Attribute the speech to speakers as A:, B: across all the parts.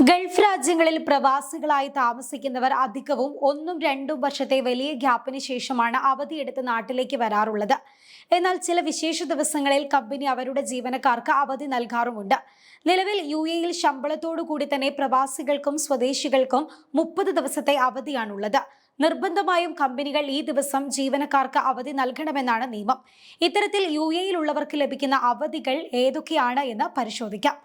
A: Gulf രാജ്യങ്ങളിൽ പ്രവാസികളായി താമസിക്കുന്നവർ അധികവും 1-2 വർഷത്തെ വലിയ ഗ്യാപ്പിന് ശേഷമാണ് അവധിയെടുത്ത് നാട്ടിലേക്ക് വരാറുള്ളത്. എന്നാൽ ചില വിശേഷ ദിവസങ്ങളിൽ കമ്പനി അവരുടെ ജീവനക്കാർക്ക് അവധി നൽകാറുമുണ്ട്. നിലവിൽ UAE-യിൽ ശമ്പളത്തോടു കൂടി തന്നെ പ്രവാസികൾക്കും സ്വദേശികൾക്കും 30 ദിവസത്തെ അവധിയാണുള്ളത്. നിർബന്ധമായും കമ്പനികൾ ഈ ദിവസം ജീവനക്കാർക്ക് അവധി നൽകണമെന്നാണ് നിയമം. ഇത്തരത്തിൽ UAE-യിൽ ഉള്ളവർക്ക് ലഭിക്കുന്ന അവധികൾ ഏതൊക്കെയാണ് എന്ന് പരിശോധിക്കാം.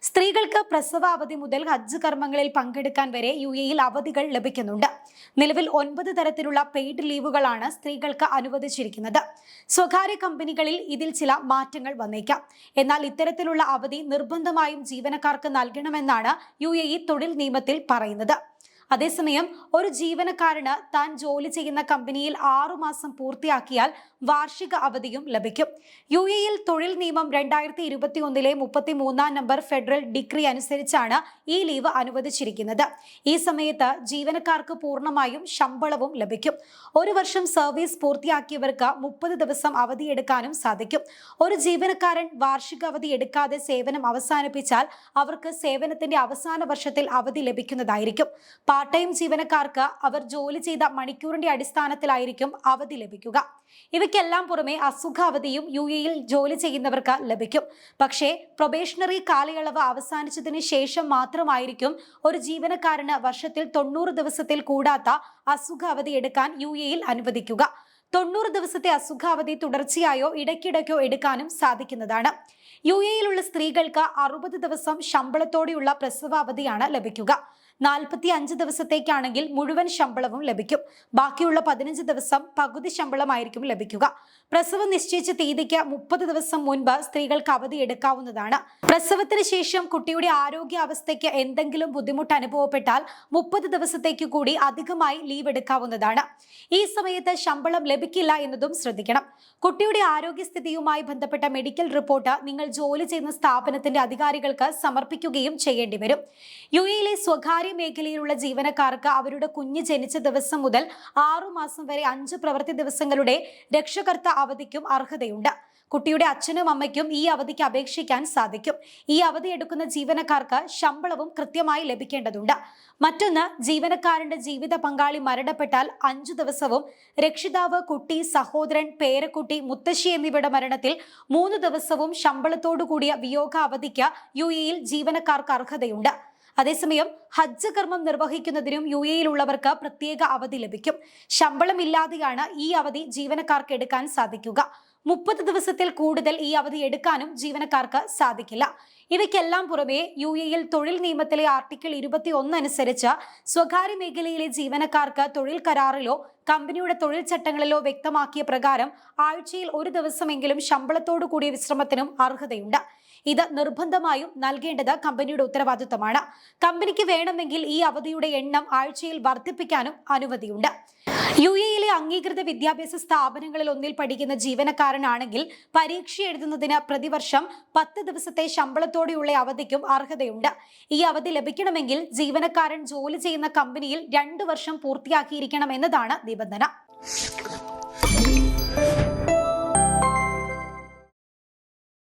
A: സ്ത്രീകൾക്ക് പ്രസവ അവധി മുതൽ ഹജ്ജ് കർമ്മങ്ങളിൽ പങ്കെടുക്കാൻ വരെ UAE-യിൽ അവധികൾ ലഭിക്കുന്നുണ്ട്. നിലവിൽ 9 തരത്തിലുള്ള പെയ്ഡ് ലീവുകളാണ് സ്ത്രീകൾക്ക് അനുവദിച്ചിരിക്കുന്നത്. സ്വകാര്യ കമ്പനികളിൽ ഇതിൽ ചില മാറ്റങ്ങൾ വന്നേക്കാം. എന്നാൽ ഇത്തരത്തിലുള്ള അവധി നിർബന്ധമായും ജീവനക്കാർക്ക് നൽകണമെന്നാണ് UAE തൊഴിൽ നിയമത്തിൽ പറയുന്നത്. അതേസമയം ഒരു ജീവനക്കാരന് താൻ ജോലി ചെയ്യുന്ന കമ്പനിയിൽ 6 മാസം പൂർത്തിയാക്കിയാൽ വാർഷിക അവധിയും ലഭിക്കും. UAE-യിൽ തൊഴിൽ നിയമം 2021-ലെ 33-ാം നമ്പർ ഫെഡറൽ ഡിഗ്രി അനുസരിച്ചാണ് ഈ ലീവ് അനുവദിച്ചിരിക്കുന്നത്. ഈ സമയത്ത് ജീവനക്കാർക്ക് പൂർണ്ണമായും ശമ്പളവും ലഭിക്കും. 1 വർഷം സർവീസ് പൂർത്തിയാക്കിയവർക്ക് 30 ദിവസം അവധിയെടുക്കാനും സാധിക്കും. ഒരു ജീവനക്കാരൻ വാർഷിക അവധി എടുക്കാതെ സേവനം അവസാനിപ്പിച്ചാൽ അവർക്ക് സേവനത്തിന്റെ അവസാന വർഷത്തിൽ അവധി ലഭിക്കുന്നതായിരിക്കും. പാർട്ട് ടൈം ജീവനക്കാർക്ക് അവർ ജോലി ചെയ്ത മണിക്കൂറിന്റെ അടിസ്ഥാനത്തിലായിരിക്കും അവധി ലഭിക്കുക. ഇവയ്ക്കെല്ലാം പുറമെ അസുഖാവധിയും UAE-യിൽ ജോലി ചെയ്യുന്നവർക്ക് ലഭിക്കും. പക്ഷേ പ്രൊബേഷണറി കാലയളവ് അവസാനിച്ചതിന് ശേഷം മാത്രമായിരിക്കും ഒരു ജീവനക്കാരന് വർഷത്തിൽ 90 ദിവസത്തിൽ കൂടാത്ത അസുഖാവധി എടുക്കാൻ UAE-യിൽ അനുവദിക്കുക. 90 ദിവസത്തെ അസുഖാവധി തുടർച്ചയായോ ഇടയ്ക്കിടയ്ക്കോ എടുക്കാനും സാധിക്കുന്നതാണ്. UAE-യിലുള്ള സ്ത്രീകൾക്ക് 60 ദിവസം ശമ്പളത്തോടെയുള്ള പ്രസവ അവധിയാണ് ലഭിക്കുക. 45 ദിവസത്തേക്കാണെങ്കിൽ മുഴുവൻ ശമ്പളവും ലഭിക്കും. ബാക്കിയുള്ള 15 ദിവസം പകുതി ശമ്പളമായിരിക്കും ലഭിക്കുക. പ്രസവം നിശ്ചയിച്ച തീയതിക്ക് 30 ദിവസം മുൻപ് സ്ത്രീകൾക്ക് അവധി എടുക്കാവുന്നതാണ്. പ്രസവത്തിന് ശേഷം കുട്ടിയുടെ ആരോഗ്യാവസ്ഥയ്ക്ക് എന്തെങ്കിലും ബുദ്ധിമുട്ട് അനുഭവപ്പെട്ടാൽ 30 ദിവസത്തേക്ക് കൂടി അധികമായി ലീവ് എടുക്കാവുന്നതാണ്. ഈ സമയത്ത് ശമ്പളം ലഭിക്കില്ല എന്നതും ശ്രദ്ധിക്കണം. കുട്ടിയുടെ ആരോഗ്യസ്ഥിതിയുമായി ബന്ധപ്പെട്ട മെഡിക്കൽ റിപ്പോർട്ട് നിങ്ങൾ ജോലി ചെയ്യുന്ന സ്ഥാപനത്തിന്റെ അധികാരികൾക്ക് സമർപ്പിക്കുകയും ചെയ്യേണ്ടി വരും. UAE-യിലെ സ്വകാര്യ മേഖലയിലുള്ള ജീവനക്കാർക്ക് അവരുടെ കുഞ്ഞ് ജനിച്ച ദിവസം മുതൽ 6 മാസം വരെ 5 പ്രവൃത്തി ദിവസങ്ങളുടെ രക്ഷകർത്ത അവധിക്കും അർഹതയുണ്ട്. കുട്ടിയുടെ അച്ഛനും അമ്മയ്ക്കും ഈ അവധിക്ക് അപേക്ഷിക്കാൻ സാധിക്കും. ഈ അവധി എടുക്കുന്ന ജീവനക്കാർക്ക് ശമ്പളവും കൃത്യമായി ലഭിക്കേണ്ടതുണ്ട്. മറ്റൊന്ന്, ജീവനക്കാരന്റെ ജീവിത പങ്കാളി മരണപ്പെട്ടാൽ 5 ദിവസവും, രക്ഷിതാവ്, കുട്ടി, സഹോദരൻ, പേരക്കുട്ടി, മുത്തശ്ശി എന്നിവരുടെ മരണത്തിൽ 3 ദിവസവും ശമ്പളത്തോടു കൂടിയ വിയോഗ അവധിക്ക് UAE-യിൽ ജീവനക്കാർക്ക് അർഹതയുണ്ട്. അതേസമയം ഹജ്ജ് കർമ്മം നിർവഹിക്കുന്നതിനും UAE-യിൽ ഉള്ളവർക്ക് പ്രത്യേക അവധി ലഭിക്കും. ശമ്പളമില്ലാതെയാണ് ഈ അവധി ജീവനക്കാർക്ക് എടുക്കാൻ സാധിക്കുക. 30 ദിവസത്തിൽ കൂടുതൽ ഈ അവധി എടുക്കാനും ജീവനക്കാർക്ക് സാധിക്കില്ല. ഇവയ്ക്കെല്ലാം പുറമെ UAE-യിൽ തൊഴിൽ നിയമത്തിലെ ആർട്ടിക്കിൾ 21 അനുസരിച്ച് സ്വകാര്യ മേഖലയിലെ ജീവനക്കാർക്ക് തൊഴിൽ കരാറിലോ കമ്പനിയുടെ തൊഴിൽ ചട്ടങ്ങളിലോ വ്യക്തമാക്കിയ പ്രകാരം ആഴ്ചയിൽ 1 ദിവസമെങ്കിലും ശമ്പളത്തോടു കൂടിയ വിശ്രമത്തിനും അർഹതയുണ്ട്. ഇത് നിർബന്ധമായും നൽകേണ്ടത് കമ്പനിയുടെ ഉത്തരവാദിത്തമാണ്. കമ്പനിക്ക് വേണമെങ്കിൽ ഈ അവധിയുടെ എണ്ണം ആഴ്ചയിൽ വർദ്ധിപ്പിക്കാനും അനുമതിയുണ്ട്. UAE-യിലെ അംഗീകൃത വിദ്യാഭ്യാസ സ്ഥാപനങ്ങളിൽ ഒന്നിൽ പഠിക്കുന്ന ജീവനക്കാരനാണെങ്കിൽ പരീക്ഷ എഴുതുന്നതിന് പ്രതിവർഷം 10 ദിവസത്തെ ശമ്പളത്തോടെയുള്ള അവധിക്കും അർഹതയുണ്ട്. ഈ അവധി ലഭിക്കണമെങ്കിൽ ജീവനക്കാരൻ ജോലി ചെയ്യുന്ന കമ്പനിയിൽ 2 വർഷം പൂർത്തിയാക്കിയിരിക്കണം എന്നതാണ് നിബന്ധന.